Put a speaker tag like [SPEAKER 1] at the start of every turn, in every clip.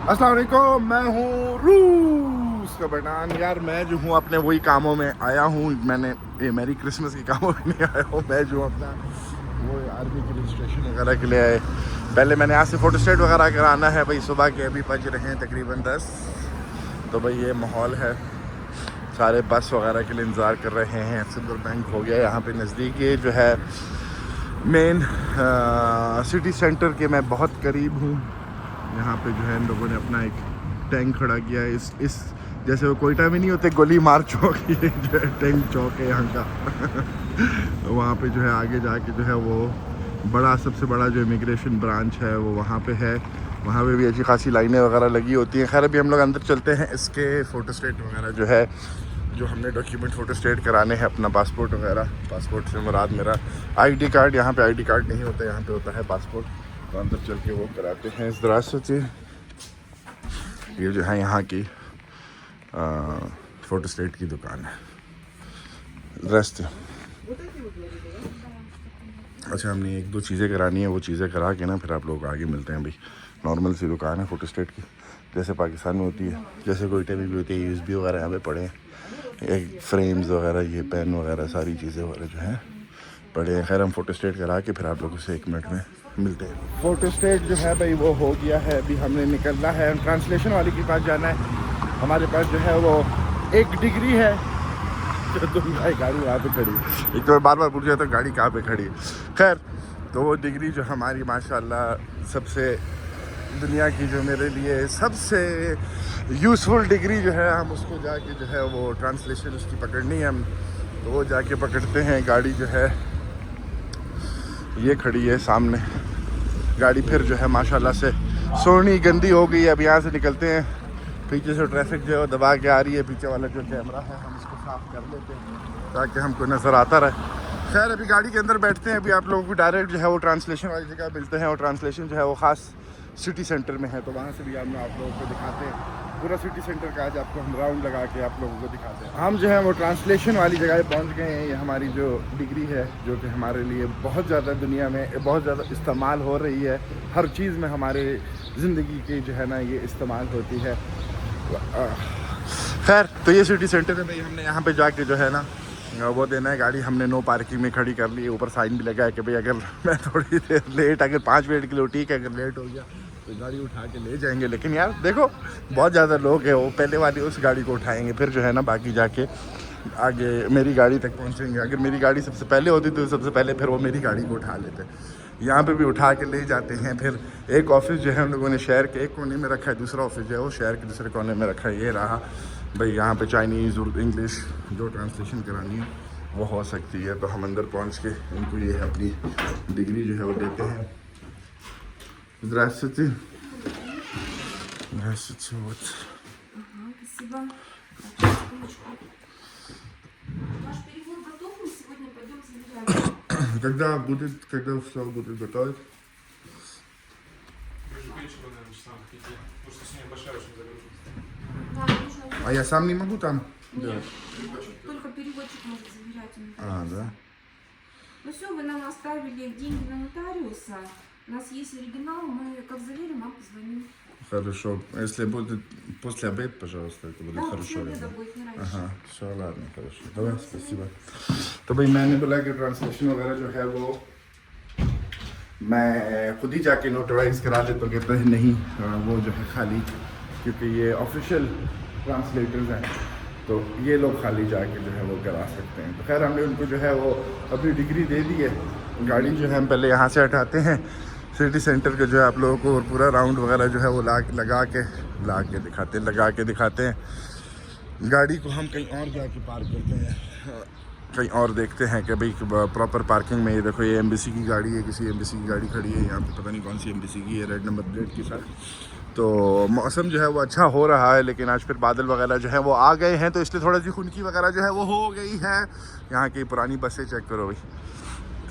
[SPEAKER 1] अस्सलाम वालेकुम, मैं हूँ रूस का बटान। यार मैं जो हूँ अपने वही कामों में आया हूँ। मैंने ये मेरी क्रिसमस के कामों में नहीं आया हूँ। मैं जो अपना वो आर्मी की रजिस्ट्रेशन वगैरह के लिए आए। पहले मैंने यहाँ से फ़ोटोस्टेट वगैरह कराना है भाई। सुबह के अभी बज रहे हैं तकरीबन 10। तो भाई ये माहौल है, सारे बस वगैरह के लिए इंतज़ार कर रहे हैं। सिल्वर बैंक हो गया यहाँ पे नज़दीक, ये जो है मेन सिटी सेंटर के मैं बहुत करीब हूँ। यहाँ पे जो है इन लोगों ने अपना एक टैंक खड़ा किया है। इस जैसे वो कोयटा में नहीं होते गोली मार चौक, ये जो है टैंक चौक है यहाँ का। वहाँ पे जो है आगे जाके जो है वो बड़ा सबसे बड़ा जो इमिग्रेशन ब्रांच है वो वहाँ पे है। वहाँ पे भी अच्छी खासी लाइनें वगैरह लगी होती हैं। खैर अभी हम लोग अंदर चलते हैं। इसके फ़ोटोस्टेट वगैरह जो है, जो हमने डॉक्यूमेंट फ़ोटोस्टेट कराने हैं, अपना पासपोर्ट वगैरह। पासपोर्ट से मुराद मेरा आईडी कार्ड। यहाँ पे आईडी कार्ड नहीं होता, यहाँ पे होता है पासपोर्ट। तो अंदर चल के वो कराते हैं। इस दराज से ये जो है यहाँ की फ़ोटोस्टेट की दुकान है। रस्त अच्छा, हमने एक दो चीज़ें करानी है, वो चीज़ें करा के ना फिर आप लोग आगे मिलते हैं भाई। नॉर्मल सी दुकान है फ़ोटोस्टेट की, जैसे पाकिस्तान में होती है, जैसे कोयटे में भी होती है। USB वगैरह यहाँ पे पड़े हैं, एक फ्रेम्स वगैरह, ये पेन वगैरह सारी चीज़ें वगैरह जो हैं पड़े हैं। खैर हम फ़ोटोस्टेट करा के फिर आप लोगों से 1 मिनट में मिलते हैं। फ़ोटोस्टेट जो है भाई वो हो गया है। अभी हमने निकलना है, ट्रांसलेशन वाले के पास जाना है। हमारे पास जो है वो 1 डिग्री है। तो गाड़ी वहाँ पे खड़ी, एक तो बार बार पूछ रहा था गाड़ी कहाँ पे खड़ी। खैर तो वो डिग्री जो हमारी माशाल्लाह सबसे दुनिया की जो मेरे लिए सबसे यूज़फुल डिग्री जो है, हम उसको जाके जो है वो ट्रांसलेशन उसकी पकड़नी है। हम तो वो जाके पकड़ते हैं। गाड़ी जो है ये खड़ी है सामने। गाड़ी फिर जो है माशाल्लाह से सोनी गंदी हो गई है। अब यहाँ से निकलते हैं। पीछे से ट्रैफिक जो है दबा के आ रही है। पीछे वाला जो कैमरा है हम इसको साफ़ कर लेते हैं ताकि हमको नज़र आता रहे। खैर अभी गाड़ी के अंदर बैठते हैं। अभी आप लोगों को डायरेक्ट जो है वो ट्रांसलेशन वाली जगह मिलते हैं। और ट्रांसलेशन जो है वो ख़ास सिटी सेंटर में है, तो वहाँ से भी हम आप लोगों को दिखाते हैं। पूरा सिटी सेंटर का आज आपको हम राउंड लगा के आप लोगों को दिखाते हैं। हम जो है वो ट्रांसलेशन वाली जगह पहुँच गए हैं। ये हमारी जो डिग्री है जो कि हमारे लिए बहुत ज़्यादा दुनिया में बहुत ज़्यादा इस्तेमाल हो रही है। हर चीज़ में हमारे ज़िंदगी की जो है ना ये इस्तेमाल होती है। खैर तो ये सिटी सेंटर है भाई। हमने यहाँ पे जाके जो है ना वो देना है। गाड़ी हमने नो पार्किंग में खड़ी कर ली है। ऊपर साइन भी लगा है कि भाई अगर मैं थोड़ी देर लेट, अगर 5 मिनट के लिए ठीक है, अगर लेट हो गया तो गाड़ी उठा के ले जाएंगे। लेकिन यार देखो बहुत ज़्यादा लोग हैं, वो पहले वाली उस गाड़ी को उठाएंगे, फिर जो है ना बाकी जाके आगे मेरी गाड़ी तक पहुँचेंगे। अगर मेरी गाड़ी सबसे पहले होती तो सबसे पहले फिर वो मेरी गाड़ी को उठा लेते। यहाँ पे भी उठा के ले जाते हैं। फिर एक ऑफिस जो है हम लोगों ने शहर के एक कोने में रखा है, दूसरा ऑफिस जो है वो शहर के दूसरे कोने में रखा है। ये रहा भाई। यहाँ पे चाइनीज़, उर्दू, इंग्लिश जो ट्रांसलेशन करानी है वो हो सकती है। तो हम अंदर पहुँच के इनको ये अपनी डिग्री जो है वो देते हैं। Здравствуйте. Здравствуйте. Вот.
[SPEAKER 2] Спасибо. Ваш перевод готов, мы сегодня пойдем забирать.
[SPEAKER 1] Когда все будет готово?
[SPEAKER 3] Ближе к вечеру, наверное, часам к 5. Потому что сегодня большая очень загрузка.
[SPEAKER 2] Да, нужно...
[SPEAKER 1] А я сам не могу там
[SPEAKER 2] Нет,
[SPEAKER 1] делать?
[SPEAKER 2] только переводчик может забирать.
[SPEAKER 1] Да.
[SPEAKER 2] Ну все, вы нам оставили деньги на нотариуса. У нас есть оригинал, мы как заверим, вам позвоним.
[SPEAKER 1] Хорошо. Если будет после обеда, пожалуйста, это будет
[SPEAKER 2] Да,
[SPEAKER 1] хорошо.
[SPEAKER 2] после обеда будет, не раньше.
[SPEAKER 1] हाँ, все ладно, хорошо. Давай, спасибо. तो भाई मैंने बोला कि ट्रांसलेशन वगैरह जो है वो मैं खुद ही जाके नोटराइज करा ले, तो कहते हैं नहीं वो जो है खाली, क्योंकि ये ऑफिशियल ट्रांसलेटर्स हैं तो ये लोग खाली जाके जो है वो करा सकते हैं। तो खैर हमने उनको जो है वो अपनी डिग्री दे दी है। गाड़ी जो है हम पहले यहाँ से हटाते हैं सिटी सेंटर के जो है आप लोगों को, और पूरा राउंड वगैरह जो है वो लगा के दिखाते हैं। गाड़ी को हम कहीं और जाके पार्क करते हैं, कहीं और देखते हैं कि भाई प्रॉपर पार्किंग में। ये देखो ये एम्बेसी की गाड़ी है, किसी एम्बेसी की गाड़ी खड़ी है यहाँ पे, पता नहीं कौन सी एम्बेसी की है, रेड नंबर प्लेट के साथ। तो मौसम जो है वो अच्छा हो रहा है, लेकिन आज फिर बादल वगैरह जो है वो आ गए हैं, तो इसलिए थोड़ा सी खुनकी वगैरह जो है वो हो गई है। यहाँ की पुरानी बसें चेक करो भाई,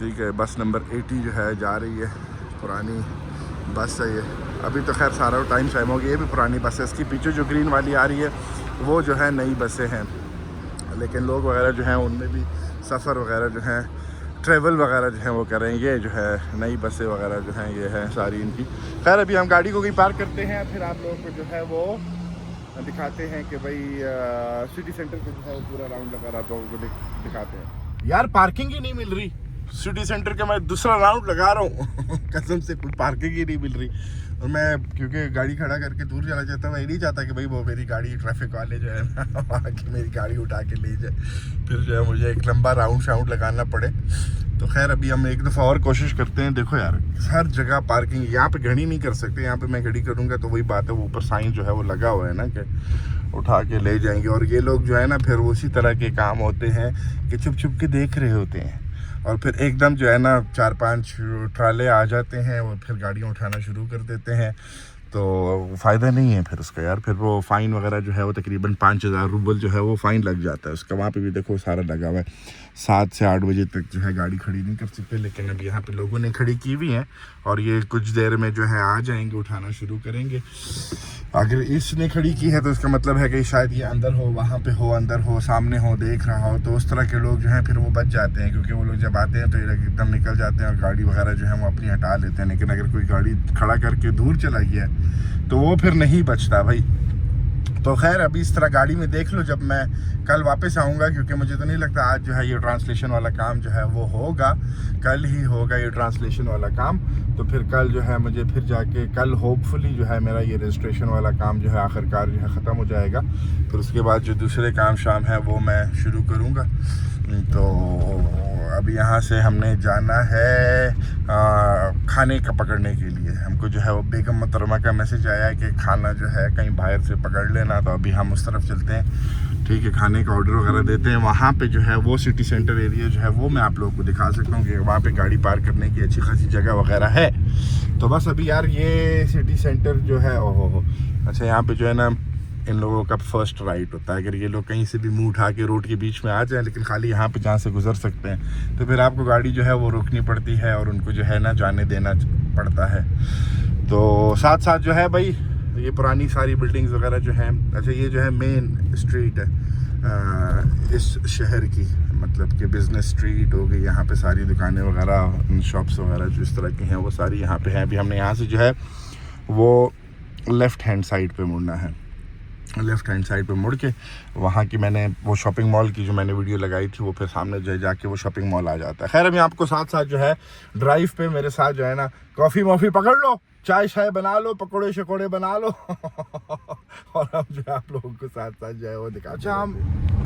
[SPEAKER 1] ठीक है। बस नंबर 80 जो है जा रही है, पुरानी बस है ये। अभी तो खैर सारा टाइम हो गया, ये भी पुरानी बस है। इसकी पीछे जो ग्रीन वाली आ रही है वो जो है नई बसें हैं, लेकिन लोग वगैरह जो हैं उनमें भी सफ़र वगैरह जो है ट्रैवल वगैरह जो है वो करेंगे। जो है नई बसें वगैरह जो हैं ये हैं सारी इनकी। खैर अभी हम गाड़ी को कहीं पार्क करते हैं, फिर आप लोगों को जो है वो दिखाते हैं कि भाई सिटी सेंटर पे जो है पूरा राउंड लगा आप लोगों को दिखाते हैं। यार पार्किंग ही नहीं मिल रही सिटी सेंटर का, मैं दूसरा राउंड लगा रहा हूँ कसम से कोई पार्किंग ही नहीं मिल रही। और मैं क्योंकि गाड़ी खड़ा करके दूर चला जाता हूँ, मैं नहीं चाहता कि भाई वो मेरी गाड़ी ट्रैफिक वाले जो है ना वहाँ की मेरी गाड़ी उठा के ले जाए, फिर जो है मुझे एक लंबा राउंड लगाना पड़े। तो खैर अभी हम एक दफ़ा और कोशिश करते हैं। देखो यार हर जगह पार्किंग, यहाँ पे घड़ी नहीं कर सकते, यहाँ पे मैं घड़ी करूँगा तो वही बात है, वो ऊपर साइन जो है वो लगा हुआ है ना कि उठा के ले जाएंगे। और ये लोग जो है ना फिर उसी तरह के काम होते हैं कि छुप छुप के देख रहे होते हैं, और फिर एकदम जो है ना 4-5 ट्राले आ जाते हैं और फिर गाड़ियाँ उठाना शुरू कर देते हैं। तो फ़ायदा नहीं है फिर उसका यार, फिर वो फ़ाइन वगैरह जो है वो तकरीबन 5,000 रूबल जो है वो फ़ाइन लग जाता है उसका। वहाँ पे भी देखो सारा लगा हुआ है, 7 से 8 बजे तक जो है गाड़ी खड़ी नहीं कर सकते, लेकिन अब यहाँ पे लोगों ने खड़ी की हुई है और ये कुछ देर में जो है आ जाएंगे, उठाना शुरू करेंगे। अगर इसने खड़ी की है तो इसका मतलब है कि शायद ये अंदर हो, वहाँ पे हो, अंदर हो, सामने हो, देख रहा हो। तो उस तरह के लोग जो हैं फिर वो बच जाते हैं, क्योंकि वो लोग जब आते हैं तो ये एकदम निकल जाते हैं और गाड़ी वगैरह जो है वो अपनी हटा लेते हैं। लेकिन अगर कोई गाड़ी खड़ा करके दूर चला गया तो वो फिर नहीं बचता भाई। तो खैर अभी इस तरह गाड़ी में देख लो, जब मैं कल वापस आऊँगा, क्योंकि मुझे तो नहीं लगता आज जो है ये ट्रांसलेशन वाला काम जो है वो होगा, कल ही होगा ये ट्रांसलेशन वाला काम। तो फिर कल जो है मुझे फिर जाके कल होपफुली जो है मेरा ये रजिस्ट्रेशन वाला काम जो है आखिरकार जो है ख़त्म हो जाएगा। फिर उसके बाद जो दूसरे काम शाम है वो मैं शुरू करूँगा। तो अभी यहाँ से हमने जाना है खाने का पकड़ने के लिए। हमको जो है वो बेगम मोहतरमा का मैसेज आया है कि खाना जो है कहीं बाहर से पकड़ लेना, तो अभी हम उस तरफ चलते हैं। ठीक है, खाने का ऑर्डर वगैरह देते हैं। वहाँ पे जो है वो सिटी सेंटर एरिया जो है वो मैं आप लोगों को दिखा सकता हूँ कि वहाँ पे गाड़ी पार्क करने की अच्छी खासी जगह वगैरह है। तो बस अभी यार ये सिटी सेंटर जो है ओहो, अच्छा यहाँ पे जो है ना इन लोगों का फर्स्ट राइट होता है। अगर ये लोग कहीं से भी मुंह उठा के रोड के बीच में आ जाएं, लेकिन खाली यहाँ पे जहाँ से गुजर सकते हैं, तो फिर आपको गाड़ी जो है वो रोकनी पड़ती है और उनको जो है ना जाने देना पड़ता है। तो साथ साथ जो है भाई ये पुरानी सारी बिल्डिंग्स वगैरह जो हैं, अच्छा ये जो है मेन स्ट्रीट है इस शहर की, मतलब कि बिज़नेस स्ट्रीट हो गई। यहाँ पे सारी दुकानें वगैरह, शॉप्स वगैरह जो इस तरह की हैं वो सारी यहाँ पे हैं। अभी हमने यहाँ से जो है वो लेफ़्ट हैंड साइड पे मुड़ना है। लेफ़्ट हैंड साइड पे मुड़ के वहाँ की मैंने वो शॉपिंग मॉल की जो मैंने वीडियो लगाई थी वो फिर सामने जो है जाके वो शॉपिंग मॉल आ जाता है। खैर अभी आपको साथ साथ जो है ड्राइव पे मेरे साथ जो है ना कॉफ़ी वॉफ़ी पकड़ लो, चाय शाय बना लो, पकौड़े शकोड़े बना लो और हम जो है आप लोगों को साथ साथ जो है वो दिखा। अच्छा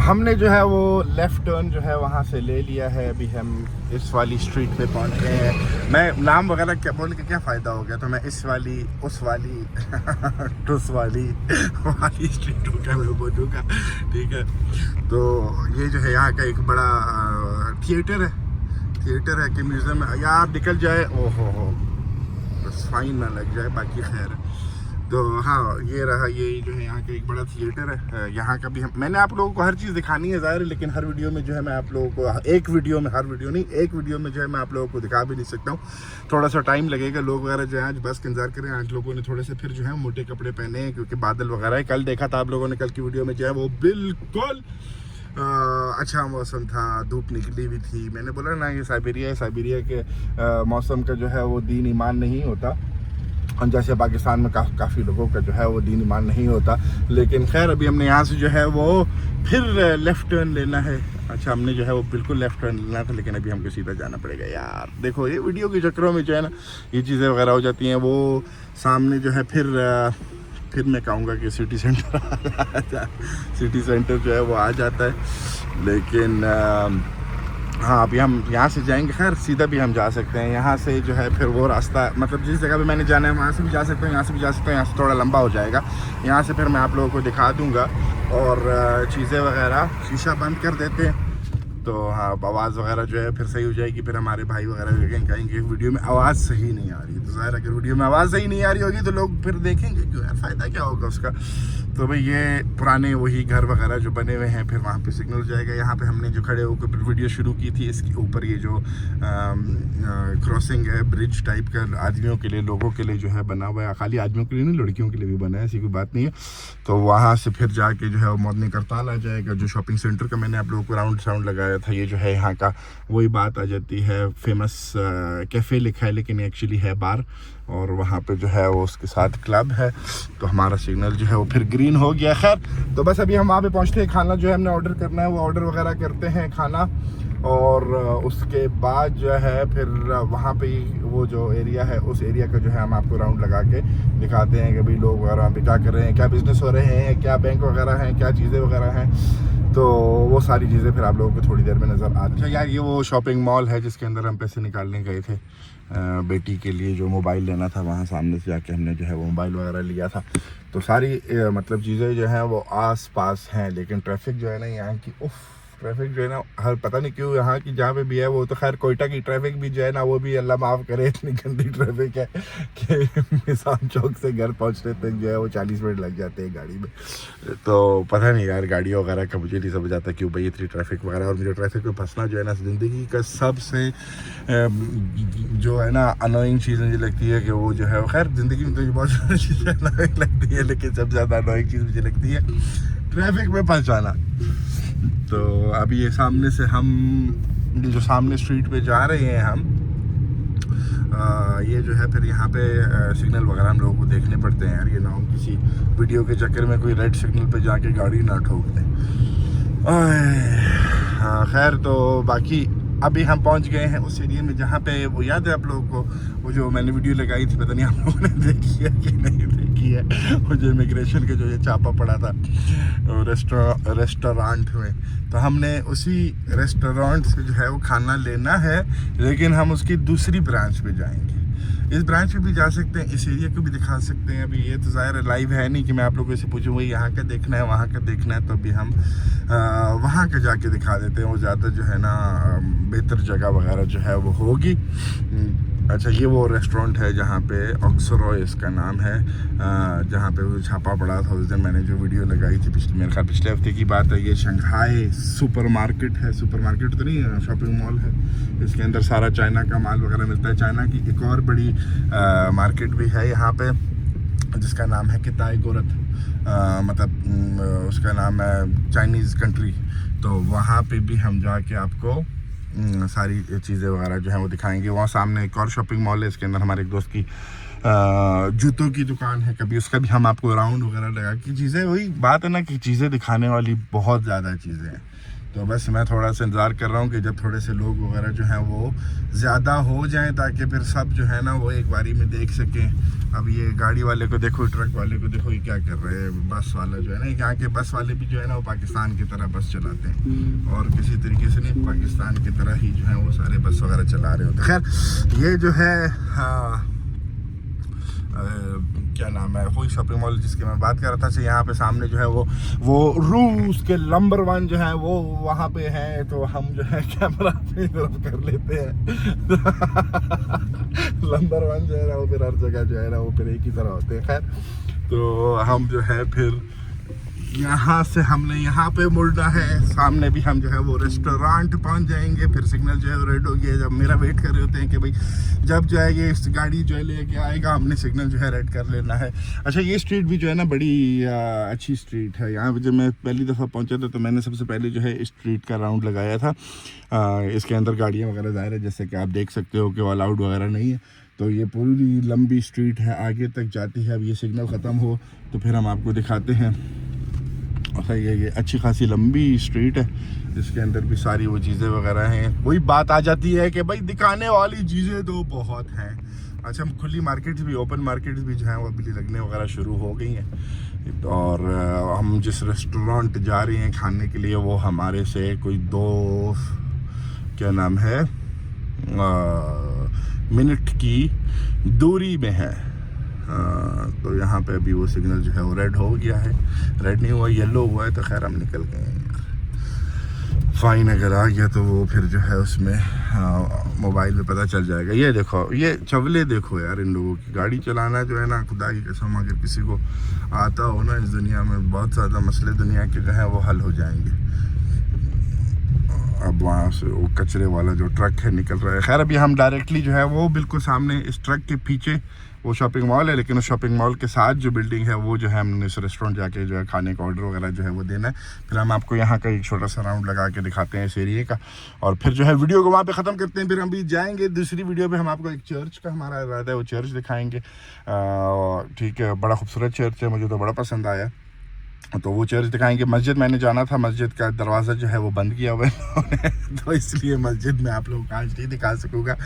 [SPEAKER 1] हमने जो है वो लेफ़्ट टर्न जो है वहाँ से ले लिया है। अभी हम इस वाली स्ट्रीट पे पहुँच गए हैं। मैं नाम वगैरह क्या बोल के क्या फ़ायदा हो गया, तो मैं इस वाली उस वाली टुस वाली स्ट्रीट होकर मैं बोलूँगा, ठीक है। तो ये जो है यहाँ का एक बड़ा थिएटर है कि म्यूज़ियम या आप निकल जाए ओहो बस फाइन ना लग जाए, बाकी खैर। तो हाँ ये रहा, ये जो है यहाँ का एक बड़ा थिएटर है। यहाँ का भी मैंने आप लोगों को हर चीज़ दिखानी है ज़ाहिर है, लेकिन हर वीडियो में जो है मैं आप लोगों को एक वीडियो में जो है मैं आप लोगों को दिखा भी नहीं सकता हूँ। थोड़ा सा टाइम लगेगा। लोग वगैरह जो है आज बस का इंतजार करें। आज लोगों ने थोड़े से फिर जो है मोटे कपड़े पहने हैं क्योंकि बादल वगैरह है। कल देखा था आप लोगों ने, कल की वीडियो में जो है वो बिल्कुल अच्छा मौसम था, धूप निकली हुई थी। मैंने बोला ना ये साइबेरिया के मौसम का जो है वो दीन ईमान नहीं होता, और जैसे पाकिस्तान में काफ़ी लोगों का जो है वो दीन ईमान नहीं होता। लेकिन खैर अभी हमने यहाँ से जो है वो फिर लेफ़्ट टर्न लेना है। अच्छा हमने जो है वो बिल्कुल लेफ़्ट टर्न लेना था, लेकिन अभी हमको सीधा जाना पड़ेगा यार। देखो ये वीडियो के चक्करों में जो है ना ये चीज़ें वगैरह हो जाती हैं। वो सामने जो है फिर मैं कहूँगा कि सिटी सेंटर जो है वो आ जाता है। लेकिन हाँ अभी हम यहाँ से जाएंगे, खैर सीधा भी हम जा सकते हैं। यहाँ से जो है फिर वो रास्ता, मतलब जिस जगह पे मैंने जाना है वहाँ से भी जा सकते हैं, यहाँ से भी जा सकते हैं। यहाँ से थोड़ा लंबा हो जाएगा। यहाँ से फिर मैं आप लोगों को दिखा दूँगा और चीज़ें वगैरह। शीशा बंद कर देते हैं तो हाँ आवाज़ वगैरह जो है फिर सही हो जाएगी। फिर हमारे भाई वगैरह कहेंगे वीडियो में आवाज़ सही नहीं आ रही, तो ज़ाहिर अगर वीडियो में आवाज़ सही नहीं आ रही होगी तो लोग फिर देखेंगे क्यों यार, फ़ायदा क्या होगा उसका। तो भाई ये पुराने वही घर वगैरह जो बने हुए हैं, फिर वहाँ पे सिग्नल जाएगा। यहाँ पे हमने जो खड़े होकर वीडियो शुरू की थी, इसके ऊपर ये जो क्रॉसिंग है ब्रिज टाइप का आदमियों के लिए, लोगों के लिए जो है बना हुआ है। खाली आदमियों के लिए नहीं, लड़कियों के लिए भी बना है, ऐसी कोई बात नहीं है। तो वहाँ से फिर जाके जो है वो मोदनी करताल आ जाएगा, जो शॉपिंग सेंटर का मैंने आप लोगों को राउंड लगाया बताया था, ये जो है यहाँ का वही बात आ जाती है, फेमस कैफ़े लिखा है लेकिन एक्चुअली है बार, और वहाँ पे जो है वो उसके साथ क्लब है। तो हमारा सिग्नल जो है वो फिर ग्रीन हो गया। खैर तो बस अभी हम वहाँ पे पहुँचते हैं, खाना जो है हमने ऑर्डर करना है वो ऑर्डर वगैरह करते हैं खाना, और उसके बाद जो है फिर वहाँ पे वो जो एरिया है उस एरिया का जो है हम आपको राउंड लगा के दिखाते हैं कि भाई लोग वगैरह वहाँ पे क्या कर रहे हैं, क्या बिज़नेस हो रहे हैं, क्या बैंक वगैरह हैं, क्या चीज़ें वगैरह हैं। तो वो सारी चीज़ें फिर आप लोगों को थोड़ी देर में नज़र आती हैं। यार ये वो शॉपिंग मॉल है जिसके अंदर हम पैसे निकालने गए थे बेटी के लिए, जो मोबाइल लेना था, वहाँ सामने से जाके हमने जो है वो मोबाइल वगैरह लिया था। तो सारी मतलब चीज़ें जो हैं वो आस पास हैं, लेकिन ट्रैफिक जो है ना यहाँ की, उफ ट्रैफिक जो है ना हर पता नहीं क्यों यहाँ की जहाँ पे भी है, वो तो खैर कोयटा की ट्रैफिक भी जो है ना वो भी अल्लाह माफ़ करे इतनी गंदी ट्रैफिक है कि निशान चौक से घर पहुँचने तक जो है वो 40 मिनट लग जाते हैं गाड़ी में। तो पता नहीं यार गाड़ी वगैरह का मुझे नहीं समझ आता क्यों भाई इतनी ट्रैफिक वगैरह, और मुझे ट्रैफिक में फंसना जो है ना ज़िंदगी का सबसे जो है ना अनोइंग चीज़ मुझे लगती है कि वो जो है, खैर ज़िंदगी में तो बहुत सारी चीज़ें अनोइंग लगती है लेकिन सबसे ज़्यादा अनोइंग चीज़ मुझे लगती है ट्रैफिक में फंस जाना। तो अभी ये सामने से हम जो सामने स्ट्रीट पे जा रहे हैं हम, ये जो है फिर यहाँ पे सिग्नल वगैरह हम लोगों को देखने पड़ते हैं यार, ये ना हो किसी वीडियो के चक्कर में कोई रेड सिग्नल पे जाके गाड़ी ना ठोक दे। खैर तो बाकी अभी हम पहुँच गए हैं उस एरिया में जहाँ पे वो याद है आप लोगों को वो जो मैंने वीडियो लगाई थी, पता नहीं आप लोगों ने देखी है कि नहीं देखी है, वो जो इमिग्रेशन के जो ये छापा पड़ा था रेस्टोरेंट में। तो हमने उसी रेस्टोरेंट से जो है वो खाना लेना है, लेकिन हम उसकी दूसरी ब्रांच पे जाएंगे। इस ब्रांच पे भी जा सकते हैं, इस एरिया को भी दिखा सकते हैं। अभी ये तो ज़ाहिर है लाइव है नहीं कि मैं आप लोगों से पूछूँ वही यहाँ का देखना है वहाँ का देखना है, तो अभी हम वहाँ का जाके दिखा देते हैं। वो ज़्यादा जो है ना बेहतर जगह वगैरह जो है वो होगी। अच्छा ये वो रेस्टोरेंट है जहाँ पे ऑक्सरॉय इसका नाम है, जहाँ पे वो छापा पड़ा था उस दिन मैंने जो वीडियो लगाई थी, मेरे ख्याल पिछले हफ्ते की बात है। ये शंघाई सुपरमार्केट है, सुपरमार्केट तो नहीं है, शॉपिंग मॉल है। इसके अंदर सारा चाइना का माल वगैरह मिलता है। चाइना की एक और बड़ी मार्केट भी है यहाँ पे जिसका नाम है किताई गोरत, मतलब उसका नाम है चाइनीज़ कंट्री। तो वहाँ पे भी हम जाके आपको सारी चीज़ें वगैरह जो है वो दिखाएंगे। वहाँ सामने एक और शॉपिंग मॉल है, इसके अंदर हमारे एक दोस्त की जूतों की दुकान है, कभी उसका भी हम आपको राउंड वगैरह लगा की चीज़ें, वही बात है ना कि चीज़ें दिखाने वाली बहुत ज़्यादा चीज़ें हैं। तो बस मैं थोड़ा सा इंतज़ार कर रहा हूँ कि जब थोड़े से लोग वगैरह जो हैं वो ज़्यादा हो जाएं ताकि फिर सब जो है ना वो एक बारी में देख सकें। अब ये गाड़ी वाले को देखो, ट्रक वाले को देखो, ये क्या कर रहे हैं। बस वाला जो है ना, यहाँ के बस वाले भी जो है ना वो पाकिस्तान की तरह बस चलाते हैं, और किसी तरीके से नहीं, पाकिस्तान की तरह ही जो है वो सारे बस वगैरह चला रहे होते हैं। खैर ये जो है क्या नाम है, वही शॉपिंग मॉल जिसकी मैं बात कर रहा था। अच्छा यहाँ पे सामने जो है वो रूस के नंबर 1 जो है वो वहाँ पे है, तो हम जो है कैमरा अपनी तरफ कर लेते हैं। नंबर 1 जो है ना वो फिर हर जगह जो है ना वो फिर एक ही तरह होते हैं। खैर तो हम जो है फिर यहाँ से हमने यहाँ पे मुड़ना है, सामने भी हम जो है वो रेस्टोरेंट पहुँच जाएंगे। फिर सिग्नल जो है रेड हो गया, जब मेरा वेट कर रहे होते हैं कि भाई जब जो है ये इस गाड़ी जो है लेके आएगा, हमने सिग्नल जो है रेड कर लेना है। अच्छा ये स्ट्रीट भी जो है ना बड़ी अच्छी स्ट्रीट है। यहाँ पे जब मैं पहली दफ़ा पहुँचा था तो मैंने सबसे पहले जो है इस स्ट्रीट का राउंड लगाया था। इसके अंदर गाड़ियाँ वगैरह ज़ाहिर है जैसे कि आप देख सकते हो कि ऑल आउट वगैरह नहीं है। तो ये पूरी लंबी स्ट्रीट है, आगे तक जाती है। अब ये सिग्नल ख़त्म हो तो फिर हम आपको दिखाते हैं। अच्छा ये अच्छी खासी लंबी स्ट्रीट है, इसके अंदर भी सारी वो चीज़ें वगैरह हैं। वही बात आ जाती है कि भाई दिखाने वाली चीज़ें तो बहुत हैं। अच्छा खुली मार्केट्स भी, ओपन मार्केट्स भी जो हैं वो अभी लगने वगैरह शुरू हो गई हैं। और हम जिस रेस्टोरेंट जा रहे हैं खाने के लिए वो हमारे से कोई 2 क्या नाम है मिनट की दूरी में है। तो यहाँ पे अभी वो सिग्नल जो है वो रेड हो गया है, रेड नहीं हुआ येलो हुआ है, तो खैर हम निकल गए हैं यार। फाइन अगर आ गया तो वो फिर जो है उसमें मोबाइल में पता चल जाएगा। ये देखो ये चवले देखो यार, इन लोगों की गाड़ी चलाना जो है ना, खुदा की कसम अगर किसी को आता हो ना इस दुनिया में, बहुत ज़्यादा मसले दुनिया के जो है वो हल हो जाएंगे। अब वहाँ से वो कचरे वाला जो ट्रक है निकल रहा है। खैर अभी हम डायरेक्टली जो है वो बिल्कुल सामने इस ट्रक के पीछे वो शॉपिंग मॉल है, लेकिन उस शॉपिंग मॉल के साथ जो बिल्डिंग है वो जो है हमने इस रेस्टोरेंट जाके जो है खाने का ऑर्डर वगैरह जो है वो देना है। फिर हम आपको यहाँ का एक छोटा सा राउंड लगा के दिखाते हैं इस एरिए का, और फिर जो है वीडियो को वहाँ पे ख़त्म करते हैं। फिर हम भी जाएंगे दूसरी वीडियो पे, हम आपको एक चर्च का हमारा इरादा है वो चर्च दिखाएंगे। ठीक है, बड़ा खूबसूरत चर्च है, मुझे तो बड़ा पसंद आया, तो वो चर्च दिखाएंगे। मस्जिद मैंने जाना था, मस्जिद का दरवाज़ा जो है वो बंद किया हुआ है तो इसलिए मस्जिद में आप लोगों को आज नहीं दिखा सकूँगा,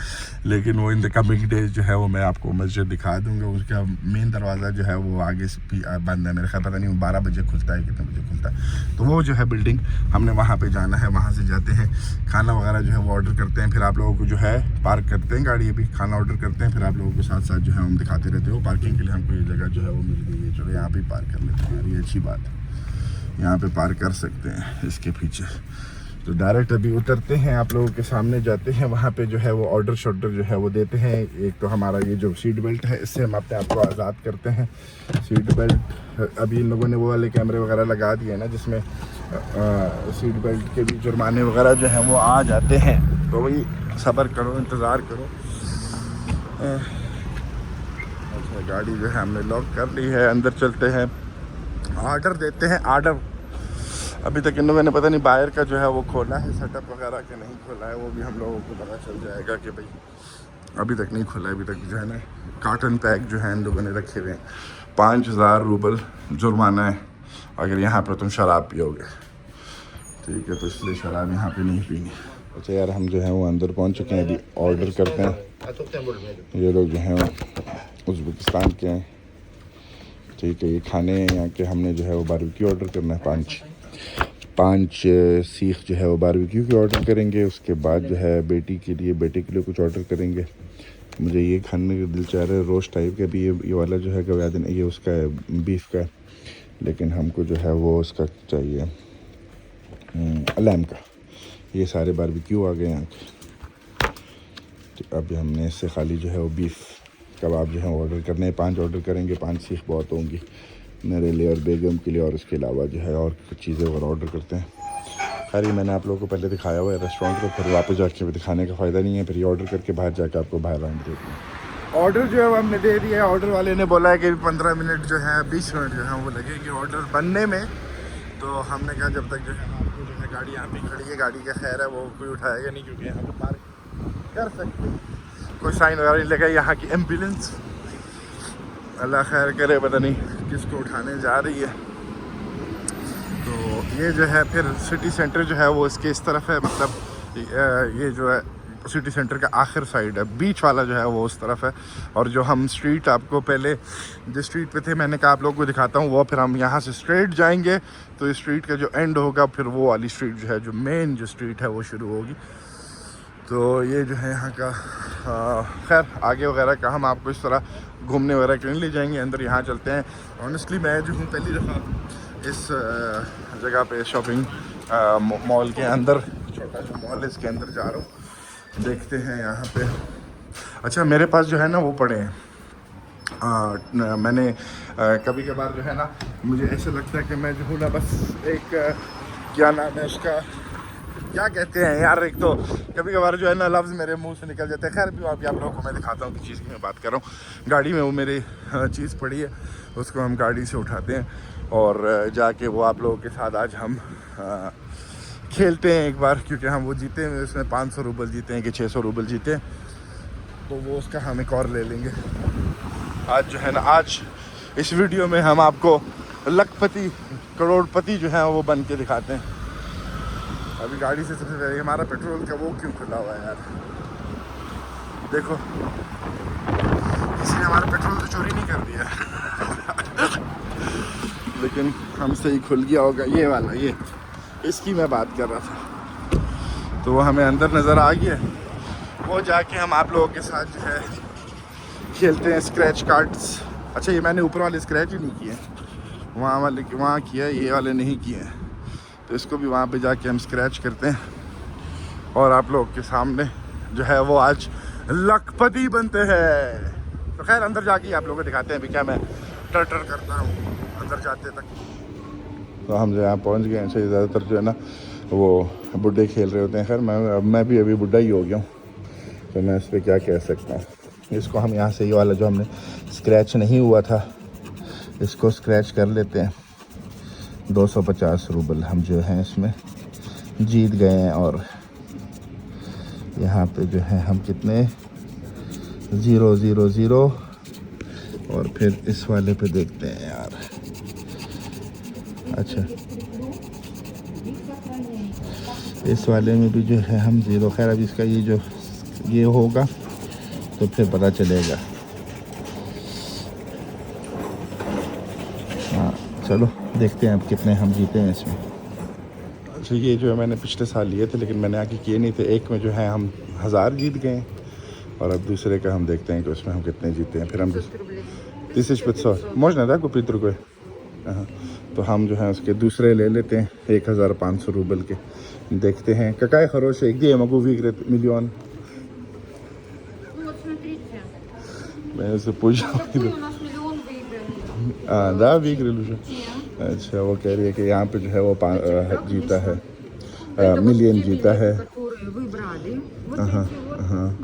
[SPEAKER 1] लेकिन वो इन द कमिंग डेज जो है वो मैं आपको मस्जिद दिखा दूँगा। उसका मेन दरवाज़ा जो है वो आगे से भी बंद है, मेरे ख्याल पता नहीं 12 बजे खुलता है, कितने बजे खुलता है। तो वो जो है बिल्डिंग हमने वहाँ पर जाना है, वहाँ से जाते हैं खाना वगैरह जो है वो ऑर्डर करते हैं, फिर आप लोगों को जो है पार्क करते हैं गाड़ी, अभी खाना ऑर्डर करते हैं, फिर आप लोगों के साथ साथ जो है हम दिखाते रहते हो। पार्किंग के लिए हमको ये जगह जो है वो मिल गई है, चलो यहाँ पर पार्क कर लेते हैं, ये अच्छी बात है, यहाँ पे पार्क कर सकते हैं इसके पीछे। तो डायरेक्ट अभी उतरते हैं, आप लोगों के सामने जाते हैं, वहाँ पे जो है वो ऑर्डर शॉर्डर जो है वो देते हैं। एक तो हमारा ये जो सीट बेल्ट है, इससे हम अपने आप को आज़ाद करते हैं। सीट बेल्ट अभी इन लोगों ने वो वाले कैमरे वगैरह लगा दिए हैं ना, जिसमें सीट बेल्ट के भी जुर्माने वगैरह जो हैं वो आ जाते हैं। तो वही सब्र करो, इंतज़ार करो। अच्छा, गाड़ी जो है हमने लॉक कर ली है, अंदर चलते हैं, ऑर्डर देते हैं। ऑर्डर अभी तक इन लोगों ने पता नहीं बाहर का जो है वो खोला है सेटअप वगैरह के नहीं खोला है, वो भी हम लोगों को पता चल जाएगा कि भाई अभी तक नहीं खोला है। अभी तक जो है ना कार्टन पैक जो है इन लोगों ने रखे हुए हैं। 5000 रूबल जुर्माना है अगर यहाँ पर तुम शराब पियोगे, ठीक है, तो इसलिए शराब यहाँ पे नहीं पीनी। अच्छा यार, हम जो है वो अंदर पहुँच चुके हैं, अभी ऑर्डर करते हैं। ये लोग जो हैं उज़्बेकिस्तान के हैं, ठीक है, ये खाने यहाँ के हमने जो है वो बारबेक्यू ऑर्डर करना है। पाँच सीख जो है वो बारबेक्यू के ऑर्डर करेंगे। उसके बाद जो है बेटे के लिए कुछ ऑर्डर करेंगे। मुझे ये खाने का दिल चाह रहा है रोस्ट टाइप का भी, ये वाला जो है गवादन, ये उसका है, बीफ का है, लेकिन हमको जो है वो उसका चाहिए लैम का। ये सारे बारबेक्यू आ गए यहाँ के। तो अभी हमने इससे खाली जो है वो बीफ कबाब जो है ऑर्डर करने हैं। 5 ऑर्डर करेंगे, 5 सीख बहुत होंगी मेरे लिए और बेगम के लिए, और इसके अलावा जो है और कुछ चीज़ें वगैरह ऑर्डर करते हैं। खैर ये मैंने आप लोगों को पहले दिखाया हुआ है रेस्टोरेंट को, फिर वापस जाके दिखाने का फ़ायदा नहीं है, फिर ये ऑर्डर करके बाहर जाके आपको बाहर राउंड देते हैं। ऑर्डर जो है वो हमने दे दिया है। ऑर्डर वाले ने बोला है कि 15 मिनट जो है 20 मिनट जो है वो लगेगी ऑर्डर बनने में। तो हमने कहा जब तक जो है आपको जो है गाड़ी यहाँ पे खड़ी है, गाड़ी का खैर है वो कोई उठाएगा नहीं, क्योंकि यहाँ पर पार्क कर सकते हैं, कोई साइन वगैरह नहीं लगा। यहाँ की एम्बुलेंस अल्लाह खैर करे, पता नहीं किसको उठाने जा रही है। तो ये जो है फिर सिटी सेंटर जो है वो इसके इस तरफ है, मतलब ये जो है सिटी सेंटर का आखिर साइड है, बीच वाला जो है वो उस तरफ है। और जो हम स्ट्रीट आपको पहले जिस स्ट्रीट पे थे मैंने कहा आप लोगों को दिखाता हूँ, वो फिर हम यहाँ से स्ट्रेट जाएंगे तो इस स्ट्रीट का जो एंड होगा फिर वो वाली स्ट्रीट जो है, जो मेन जो स्ट्रीट है वो शुरू होगी। तो ये जो है यहाँ का खैर आगे वगैरह का हम आपको इस तरह घूमने वगैरह के लिए ले जाएंगे। अंदर यहाँ चलते हैं। ऑनेस्टली मैं जो हूँ पहली दफ़ा इस जगह पे शॉपिंग मॉल के अंदर, छोटा जो मॉल है इसके अंदर जा रहा हूँ, देखते हैं यहाँ पे। अच्छा मेरे पास जो है ना वो पड़े हैं, मैंने कभी कभार जो है ना मुझे ऐसा लगता है कि मैं जो हूँ ना बस एक क्या नाम है उसका, क्या कहते हैं यार, एक तो कभी कभार जो है ना लफ्ज़ मेरे मुंह से निकल जाते हैं। खैर भी आप लोगों को मैं दिखाता हूँ किस चीज़ की मैं बात कर रहा हूँ। गाड़ी में वो मेरी चीज़ पड़ी है, उसको हम गाड़ी से उठाते हैं और जाके वो आप लोगों के साथ आज हम खेलते हैं एक बार, क्योंकि हम वो जीते हैं, उसमें 500 रूबल जीते हैं कि 600 रूबल जीते हैं, तो वो उसका हम एक और ले लेंगे आज जो है ना। आज इस वीडियो में हम आपको लखपति करोड़पति जो है वो बन के दिखाते हैं। अभी गाड़ी से सबसे पहले हमारा पेट्रोल का वो क्यों खुला हुआ है यार, देखो किसी ने हमारा पेट्रोल तो चोरी नहीं कर दिया लेकिन हमसे ही खुल गया होगा ये वाला, ये इसकी मैं बात कर रहा था। तो वो हमें अंदर नज़र आ गया, वो जाके हम आप लोगों के साथ जो है खेलते हैं स्क्रैच कार्ड्स। अच्छा ये मैंने ऊपर वाले स्क्रैच ही नहीं किए, वहाँ वाले वहाँ किया, ये वाले नहीं किए हैं, तो इसको भी वहाँ पे जाके हम स्क्रैच करते हैं और आप लोग के सामने जो है वो आज लखपति बनते हैं। तो खैर अंदर जाके आप लोगों को दिखाते हैं अभी क्या मैं टर करता हूँ अंदर जाते तक। तो हम जो यहाँ पहुँच गए हैं, सही ज़्यादातर जो है ना वो बुड्ढे खेल रहे होते हैं। खैर मैं भी अभी बुड्ढा ही हो गया हूँ, तो मैं इस पर क्या कह सकता हूँ। इसको हम यहाँ से ये वाला जो हमने स्क्रैच नहीं हुआ था इसको स्क्रैच कर लेते हैं। 250 रूबल हम जो हैं इसमें जीत गए हैं। और यहाँ पे जो है हम कितने 0 0 0 और फिर इस वाले पे देखते हैं यार। अच्छा इस वाले में भी जो है हम 0। खैर अब इसका ये होगा तो फिर पता चलेगा। हाँ चलो देखते हैं अब कितने हम जीते हैं इसमें। अच्छा ये जो है मैंने पिछले साल लिए थे लेकिन मैंने आगे किए नहीं थे। एक में जो है हम 1000 जीत गए और अब दूसरे का हम देखते हैं कि उसमें हम कितने जीते हैं। फिर हम 1500 можно, да, купить другой? हाँ तो हम जो है उसके दूसरे ले लेते हैं 1500 रूबल के। देखते हैं какая хорошая, где я могу выиграть миллион?
[SPEAKER 2] Вот смотрите,
[SPEAKER 1] मैं उससे पूछा
[SPEAKER 2] какой у нас миллион выиграли.
[SPEAKER 1] да, выиграли уже। अच्छा वो कह रही है कि यहाँ पे जो है वो जीता है मिलियन जीता है।
[SPEAKER 4] которые вы брали, вот эти вот.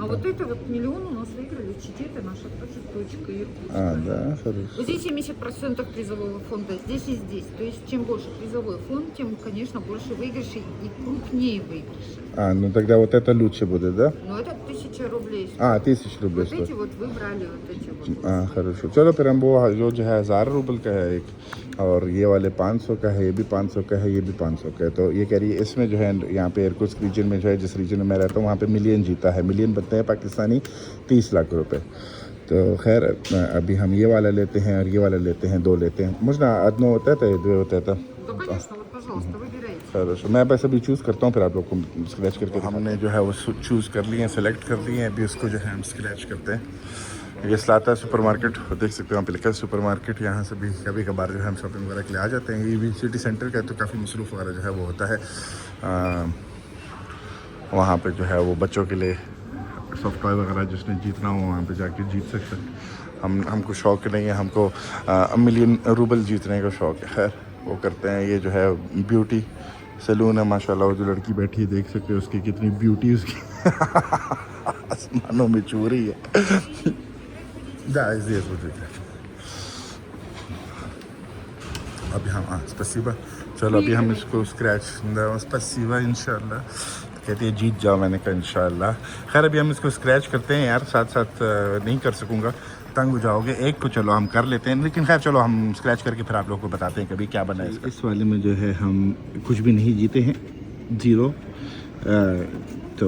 [SPEAKER 4] А вот это вот миллион у нас выиграли Читета, наша точка Иркутска.
[SPEAKER 1] да, хорошо.
[SPEAKER 4] Вот здесь 70% призового фонда, здесь и здесь. То есть чем больше призовой фонд, тем, конечно, больше выигрышей и крупнее выигрыши.
[SPEAKER 1] ну тогда вот это лучше будет, да?
[SPEAKER 4] Но это 1000 рублей.
[SPEAKER 1] 1000 рублей
[SPEAKER 4] Вот эти вот вы брали, вот эти вот.
[SPEAKER 1] хорошо। चलो फिर हम वो जो है 1000 रूबल का है एक और ये वाले 500 का है, ये भी 500 का है, ये भी 500 का है। तो ये कह रही है इसमें जो है यहाँ पे इरकुत्स्क रीजन में जो है जिस रीजन में मैं रहता हूँ वहाँ पे मिलियन जीता है। मिलियन बनते हैं पाकिस्तानी 30 लाख रुपए। तो खैर अभी हम ये वाला लेते हैं और ये वाला लेते हैं, 2 लेते हैं। मुझे одно вот это и 2 вот это।
[SPEAKER 4] Да, конечно, вот, пожалуйста, выбирайте.
[SPEAKER 1] хорошо मैं बस अभी चूज़ करता हूँ फिर आप लोग को स्क्रैच करके। हमने जो है वो चूज़ कर लिए हैं, सेलेक्ट कर लिए हैं। अभी उसको जो है हम स्क्रैच करते हैं। ये स्लाता सुपरमार्केट देख सकते हो, वहाँ पे लिखा है सुपरमार्केट। यहाँ से भी कभी कभार जो है हम शॉपिंग वगैरह के लिए आ जाते हैं। ये भी सिटी सेंटर का है तो काफ़ी मसरूफ़ वगैरह जो है वो होता है। वहाँ पे जो है वो बच्चों के लिए सॉफ्ट टॉय वगैरह जिसने जीतना हो वहाँ पे जाके जीत सकते हैं। हमको शौक़ नहीं है, हमको मिलियन रूबल जीतने का शौक़ है। खैर वो करते हैं। ये जो है ब्यूटी सैलून है माशाल्लाह। वो जो लड़की बैठी है देख सकते हो उसकी कितनी ब्यूटी उसकी आसमानों में छू रही है। здесь вот это। अभी हम स्पसीबा। चलो अभी हम इसको स्क्रैच स्पसीबा इंशाल्लाह। कहती है जीत जाओ, मैंने कहा इंशाल्लाह। खैर अभी हम इसको स्क्रैच करते हैं यार, साथ साथ नहीं कर सकूँगा, तंग हो जाओगे। एक को चलो हम कर लेते हैं, लेकिन खैर चलो हम स्क्रैच करके फिर आप लोगों को बताते हैं कभी क्या बना है। इस वाले में जो है हम कुछ भी नहीं जीते हैं, 0। तो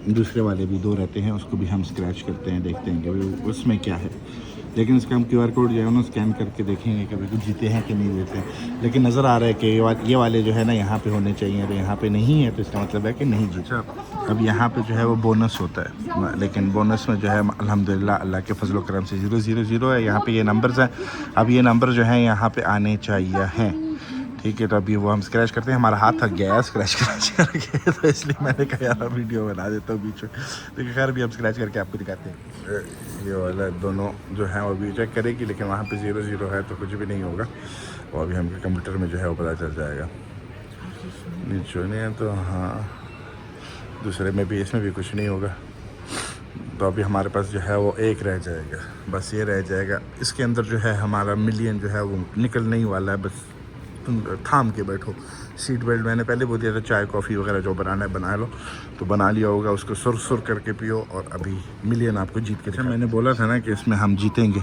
[SPEAKER 1] दूसरे वाले भी 2 रहते हैं, उसको भी हम स्क्रैच करते हैं, देखते हैं कि उसमें क्या है। लेकिन इसका हम QR कोड जो है ना स्कैन करके देखेंगे कभी कुछ जीते हैं कि नहीं जीते हैं। लेकिन नज़र आ रहा है कि ये वाले जो है ना यहाँ पे होने चाहिए, तो यहाँ पे नहीं है तो इसका मतलब है कि नहीं जीता। अब यहाँ पे जो है वो बोनस होता है, लेकिन बोनस में जो है अल्हम्दुलिल्लाह अल्लाह के फजल व करम से 0 0 0 है। यहाँ पे ये नंबर्स हैं। अब ये नंबर जो है यहाँ पे आने चाहिए हैं, ठीक है। तो अभी वो हम स्क्रैच करते हैं। हमारा हाथ थक गया है स्क्रैच करके, तो इसलिए मैंने कहा यार वीडियो बना देता हूँ बीच में। लेकिन खैर अभी हम स्क्रैच करके आपको दिखाते हैं। ये वाला दोनों जो है वो भी चेक करेगी, लेकिन वहाँ पे 0 0 है तो कुछ भी नहीं होगा। और अभी हमके कंप्यूटर में जो है वो पता चल जाएगा। नीचे नहीं है तो हाँ, दूसरे में भी, इसमें भी कुछ नहीं होगा। तो अभी हमारे पास जो है वो 1 रह जाएगा, बस ये रह जाएगा। इसके अंदर जो है हमारा मिलियन जो है वो निकलने ही वाला है। बस तुम थाम के बैठो। सीट बेल्ट मैंने पहले बोल दिया था, चाय कॉफ़ी वगैरह जो बनाना है बना लो, तो बना लिया होगा। उसको सुर सुर करके पियो और अभी मिलियन आपको जीत के। मैंने बोला था ना कि इसमें हम जीतेंगे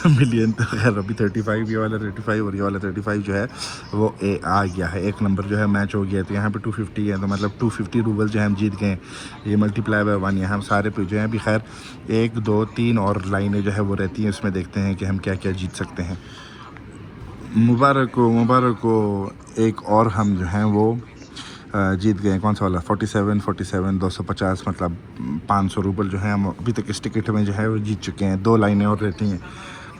[SPEAKER 1] मिलियन। तो खैर अभी 35, ये वाला 35 और ये वाला 35 जो है वो आ गया है। एक नंबर जो है मैच हो गया। तो यहाँ पे 250 है, तो मतलब 250 रूबल जो है हम जीत गए। ये मल्टीप्लाई बाय 1 यहाँ हम सारे पे जो है अभी खैर 1 2 3 और लाइनें जो है वो रहती हैं। उसमें देखते हैं कि हम क्या क्या जीत सकते हैं। मुबारक हो। एक और हम जो हैं वो जीत गए। कौन सा वाला? 47 250, मतलब 500 रूबल जो है हम अभी तक इस टिकट में जो है वो जीत चुके हैं। 2 लाइनें और रहती हैं।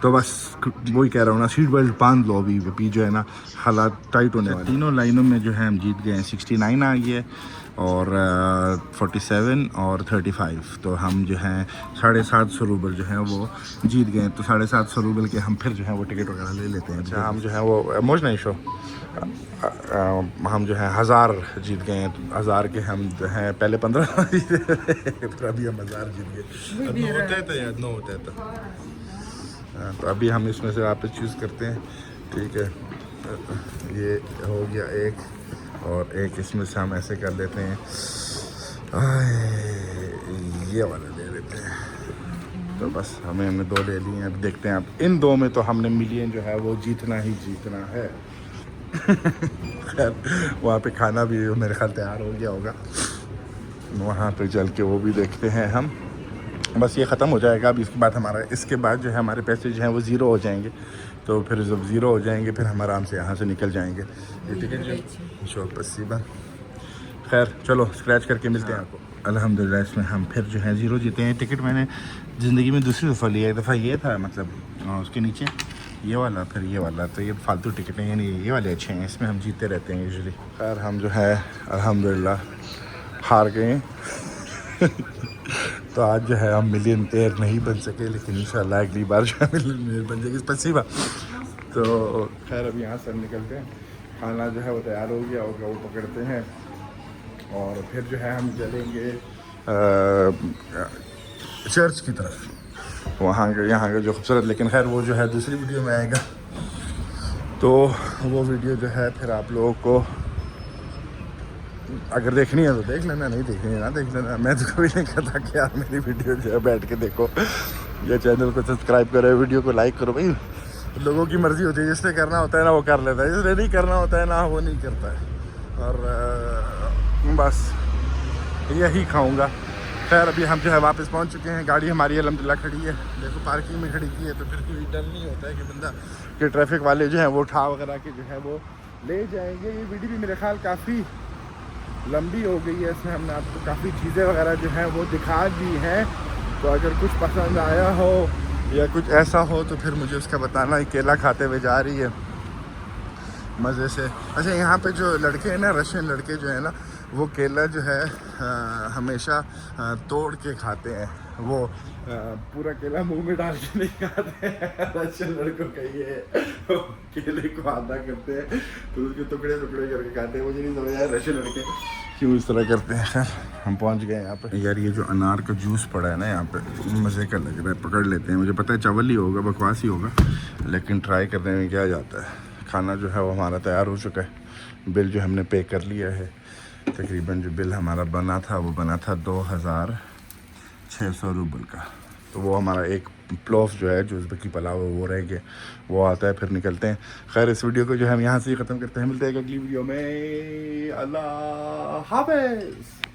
[SPEAKER 1] तो बस वही कह रहा हूँ ना, सीट बेल्ट बांध लो अभी जो है ना हालात टाइट होने वाले। तीनों लाइनों में जो है हम जीत गए हैं। 69 आ गई है और 47 और 35। तो हम जो हैं 750 रूबल जो है वो जीत गए। तो 750 रूबल के हम फिर जो है वो टिकट वगैरह ले लेते हैं। अच्छा, हम जो है वो मोज नहीं शो हम जो है 1000 जीत गए हैं। 1000 के हम जो हैं पहले 15 जीते फिर अभी हम 1000 जीत गए। 9 होते थे या 9 होते थे। तो अभी हम इसमें से वापस चूज़ करते हैं। ठीक है, ये हो गया एक, और एक इसमें से हम ऐसे कर लेते हैं, ये वाला ले लेते हैं। तो बस हमने 2 ले लिए हैं। अब देखते हैं, अब इन 2 में तो हमने मिलियन जो है वो जीतना ही जीतना है। खैर वहाँ पे खाना भी मेरे ख्याल तैयार हो गया होगा, वहाँ पे चल के वो भी देखते हैं हम। बस ये ख़त्म हो जाएगा अब, इसके बाद जो है हमारे पैसे जो हैं वो ज़ीरो हो जाएंगे। तो फिर जब ज़ीरो हो जाएंगे फिर हम आराम से यहाँ से निकल जाएंगे। ये टिकट जो शौक पसीबा। खैर चलो स्क्रैच करके मिलते हैं आपको। अल्हम्दुलिल्लाह इसमें हम फिर जो है ज़ीरो जीते हैं। टिकट मैंने ज़िंदगी में दूसरी दफ़ा लिया। एक दफ़ा ये था, मतलब उसके नीचे ये वाला, फिर ये वाला। तो ये फालतू टिकट हैं, यानी ये वाले अच्छे हैं, इसमें हम जीते रहते हैं यूजुअली। खैर हम जो है अल्हम्दुलिल्लाह हार गए। तो आज जो है हम मिलियनेयर नहीं बन सके, लेकिन इंशाल्लाह अगली बार जो है मिलियनेयर बन जाएगी। पसीबा। तो खैर अब यहाँ से हम निकलते हैं। खाना जो है वो तैयार हो गया होगा, वो पकड़ते हैं और फिर जो है हम चलेंगे चर्च की तरफ। वहाँ का यहाँ का जो खूबसूरत, लेकिन खैर वो जो है दूसरी वीडियो में आएगा। तो वो वीडियो जो है फिर आप लोगों को अगर देखनी है तो देख लेना, नहीं देखनी है ना देख लेना। मैं तो कभी नहीं कहता कि यार मेरी वीडियो जो है बैठ के देखो, या चैनल को सब्सक्राइब करो, वीडियो को लाइक करो। भाई लोगों की मर्ज़ी होती है, जिसने करना होता है ना वो कर लेता है, जिसने नहीं करना होता है ना वो नहीं करता है। और बस यही खाऊंगा। खैर अभी हम जो है वापस पहुंच चुके हैं। गाड़ी हमारी अल्हम्दुलिल्लाह खड़ी है, देखो पार्किंग में खड़ी की है। तो फिर कोई डर नहीं होता है कि बंदा कि ट्रैफिक वाले जो हैं वो उठा वगैरह के जो है वो ले जाएंगे। ये वीडियो भी मेरे ख्याल काफ़ी लंबी हो गई है, इसमें हमने आपको काफ़ी चीज़ें वगैरह जो हैं वो दिखा दी हैं। तो अगर कुछ पसंद आया हो या कुछ ऐसा हो तो फिर मुझे उसका बताना। केला खाते हुए जा रही है मज़े से। अच्छा, यहाँ पे जो लड़के हैं ना, रशियन लड़के जो है ना, वो केला जो है हमेशा तोड़ के खाते हैं। वो पूरा केला मुंह में डाल के नहीं खाते हैं। रशियन लड़कों का ये है, केले को आधा करते हैं तो उसके टुकड़े टुकड़े करके खाते हैं। मुझे नहीं समझ आया रशियन लड़के क्यों इस तरह करते हैं। खैर हम पहुंच गए यहाँ पे। यार ये जो अनार का जूस पड़ा है ना यहाँ पे, मज़े का लग रहा है। पकड़ लेते हैं, मुझे पता है चावल ही होगा, बकवास ही होगा, लेकिन ट्राई करने में क्या जाता है। खाना जो है वो हमारा तैयार हो चुका है। बिल जो हमने पे कर लिया है। तकरीबन जो बिल हमारा बना था वो बना था 2600 रूबल का। तो वो हमारा एक प्लोफ जो है, जो उज़्बेकी पुलाव है, वो रह गया, वो आता है। फिर निकलते हैं। खैर इस वीडियो को जो है हम यहाँ से ही ख़त्म करते हैं। मिलते हैं अगली वीडियो में। अल्लाह हाफ़िज़।